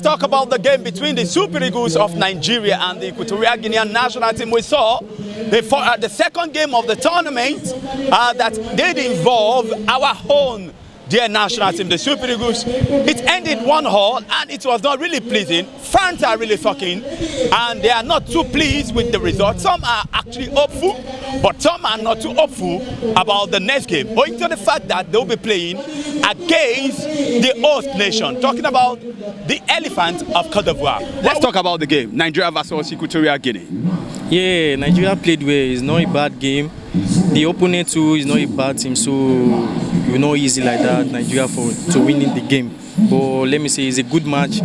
Talk about the game between the Super Eagles of Nigeria and the Equatorial Guinea national team. We saw the second game of the tournament that did involve our own dear national team, the Super Eagles. It ended 1-1 and it was not really pleasing. Fans are really talking and they are not too pleased with the result. Some are actually hopeful, but some are not too hopeful about the next game, owing to the fact that they'll be playing against the host nation, talking about the elephant of Cote d'Ivoire. Let's talk about the game, Nigeria versus Equatorial Guinea. Yeah, Nigeria played well. It's not a bad game. The opponent too is not a bad team, so you know easy like that Nigeria to winning the game. But let me say it's a good match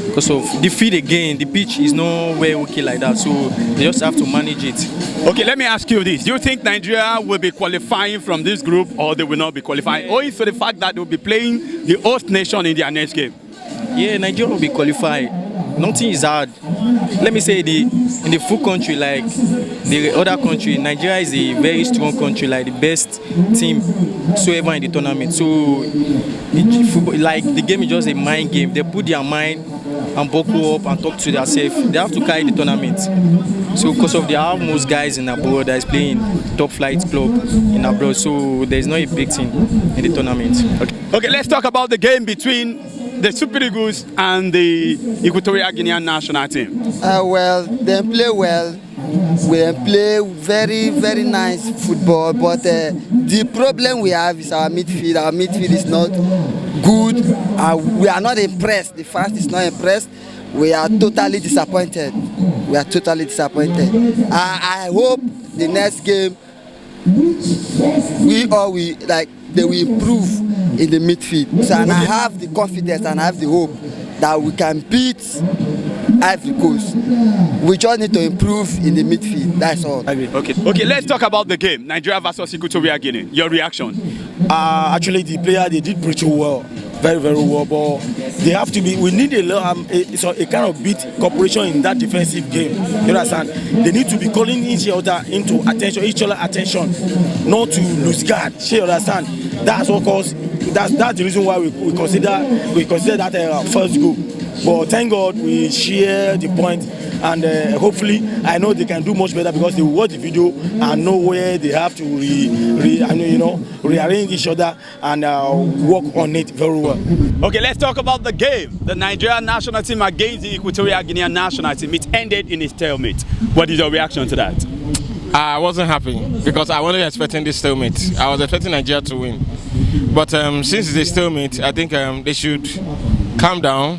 because of the field again. The pitch is nowhere okay like that, so they just have to manage it. Okay, let me ask you this: do you think Nigeria will be qualifying from this group, or they will not be qualifying, owing to the fact that they will be playing the host nation in their next game? Yeah, Nigeria will be qualified. Nothing is hard. Let me say in the full country, like the other country, Nigeria is a very strong country, like the best team so ever in the tournament. So like the game is just a mind game. They put their mind and buckle up and talk to themselves. They have to carry the tournament. So because of they have most guys in abroad that is playing top flight club in abroad, so there is not a big team in the tournament. Okay, let's talk about the game between the Super Eagles and the Equatorial Guinea national team. Well, they play well. We play very, very nice football, but the problem we have is our midfield. Our midfield is not good. We are not impressed. The fans is not impressed. We are totally disappointed. We are totally disappointed. I hope the next game they will improve in the midfield. So, and I have the confidence and I have the hope that we can beat Ivory Coast. We just need to improve in the midfield. That's all. Okay, let's talk about the game, Nigeria versus Equatorial Guinea. Your reaction? Actually, the player, they did pretty well. Very, very well, but they have to be. We need a kind of beat cooperation in that defensive game. You understand? They need to be calling each other into attention, not to lose guard. You understand? That's what cause. That's the reason why we consider that first goal. But thank God we share the point, and hopefully I know they can do much better because they will watch the video and know where they have to rearrange each other and work on it very well. Okay, let's talk about the game. The Nigerian national team against the Equatorial Guinea national team. It ended in a stalemate. What is your reaction to that? I wasn't happy because I wasn't expecting this stalemate. I was expecting Nigeria to win. But since it's a stalemate, I think they should calm down.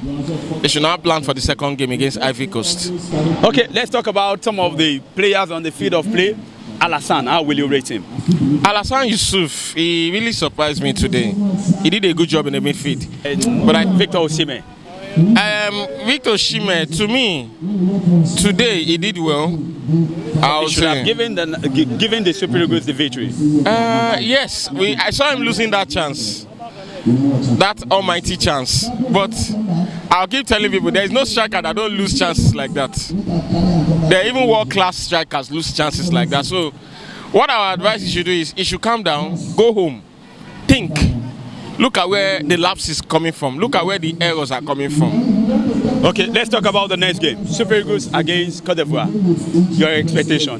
They should not plan for the second game against Ivory Coast. Okay, let's talk about some of the players on the field of play. Alassane, how will you rate him? Alassane Yusuf, he really surprised me today. He did a good job in the midfield. Victor Osimhen. Victor Osimhen, to me, today he did well. He should have given the Super Eagles the victory. Yes, I saw him losing that chance. That almighty chance. But I'll keep telling people there is no striker that don't lose chances like that. There are even world-class strikers lose chances like that. So what our advice you should do is you should calm down, go home, think. Look at where the lapse is coming from. Look at where the errors are coming from. Okay, let's talk about the next game. Super Eagles against Cote d'Ivoire. Your expectation?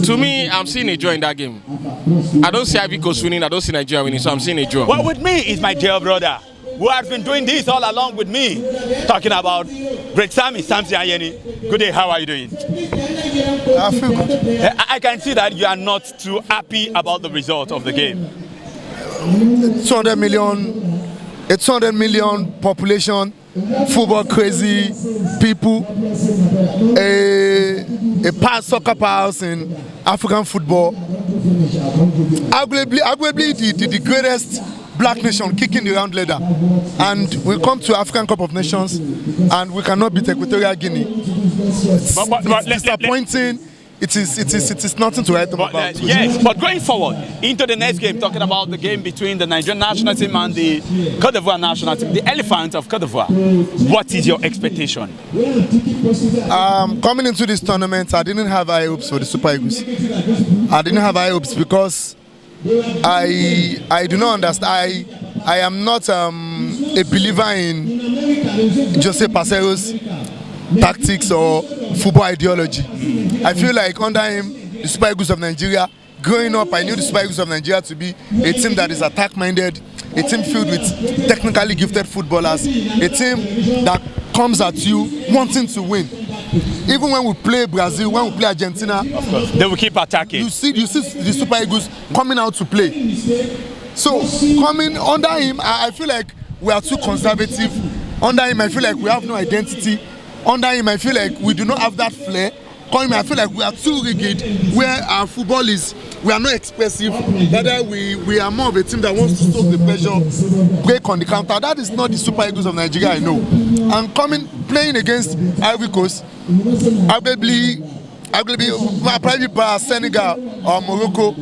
To me, I'm seeing a draw in that game. I don't see Ivory Coast winning. I don't see Nigeria winning. So I'm seeing a draw. Well, with me is my dear brother, who has been doing this all along with me, talking about Great Sammie, Samson Ayeni. Good day, how are you doing? I feel good. I can see that you are not too happy about the result of the game. 200 million population, football crazy people, a past soccer powers in African football. Arguably the greatest black nation kicking the round ladder, and we come to African Cup of Nations and we cannot beat Equatorial Guinea. It's disappointing. It is nothing to write about. Yes, but going forward into the next game, talking about the game between the Nigerian national team and the Cote d'Ivoire national team, the elephant of Cote d'Ivoire, what is your expectation? Coming into this tournament, I didn't have high hopes for the Super Eagles. I didn't have high hopes because I do not understand. I am not a believer in Jose Pasero's tactics or football ideology. I feel like under him, the Super Eagles of Nigeria, growing up, I knew the Super Eagles of Nigeria to be a team that is attack-minded, a team filled with technically gifted footballers, a team that comes at you wanting to win. Even when we play Brazil, when we play Argentina, they will keep attacking. You see the Super Eagles coming out to play. So coming under him, I feel like we are too conservative. Under him, I feel like we have no identity. Under him, I feel like we do not have that flair. Calling me, I feel like we are too rigid, where our football is, we are not expressive. Rather, we are more of a team that wants to stoke the pressure, break on the counter. That is not the Super Eagles of Nigeria, I know. And playing against Ivory Coast, arguably probably by Senegal or Morocco,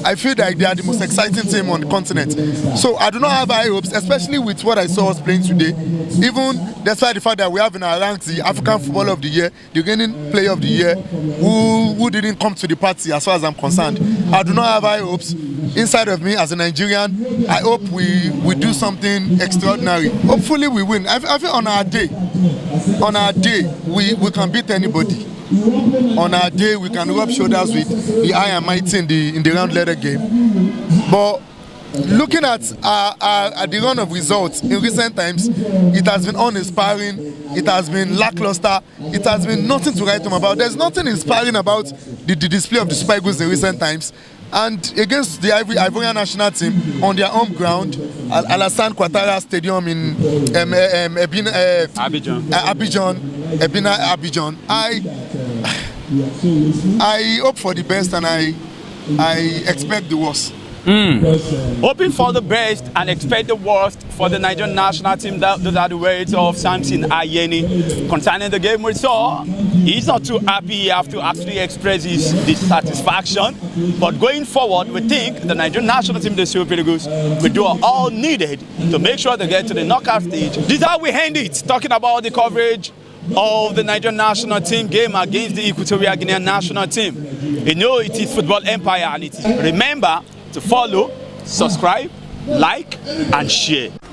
I feel like they are the most exciting team on the continent. So I do not have high hopes, especially with what I saw us playing today. Even despite the fact that we have in our ranks the African Footballer of the Year, the Ghanaian Player of the Year, who didn't come to the party as far as I'm concerned. I do not have high hopes. Inside of me as a Nigerian, I hope we do something extraordinary. Hopefully we win. I feel on our day, we can beat anybody. On our day, we can rub shoulders with the high and mighty in the round letter game. But looking at the run of results in recent times, it has been uninspiring, it has been lackluster, it has been nothing to write home about. There's nothing inspiring about the display of the Super Eagles in recent times. And against the Ivorian national team on their home ground, Alassane Ouattara Stadium in Abidjan, I hope for the best and I expect the worst. Hoping for the best and expect the worst for the Nigerian national team. Those are the words of Samson Ayeni concerning the game we saw. He's not too happy. He has to actually express his dissatisfaction. But going forward, we think the Nigerian national team, the Super Eagles, will do all needed to make sure they get to the knockout stage. This is how we end it, talking about the coverage of the Nigerian national team game against the Equatorial Guinea national team. You know it is Football Empire, and it is. Remember to follow, subscribe, like, and share.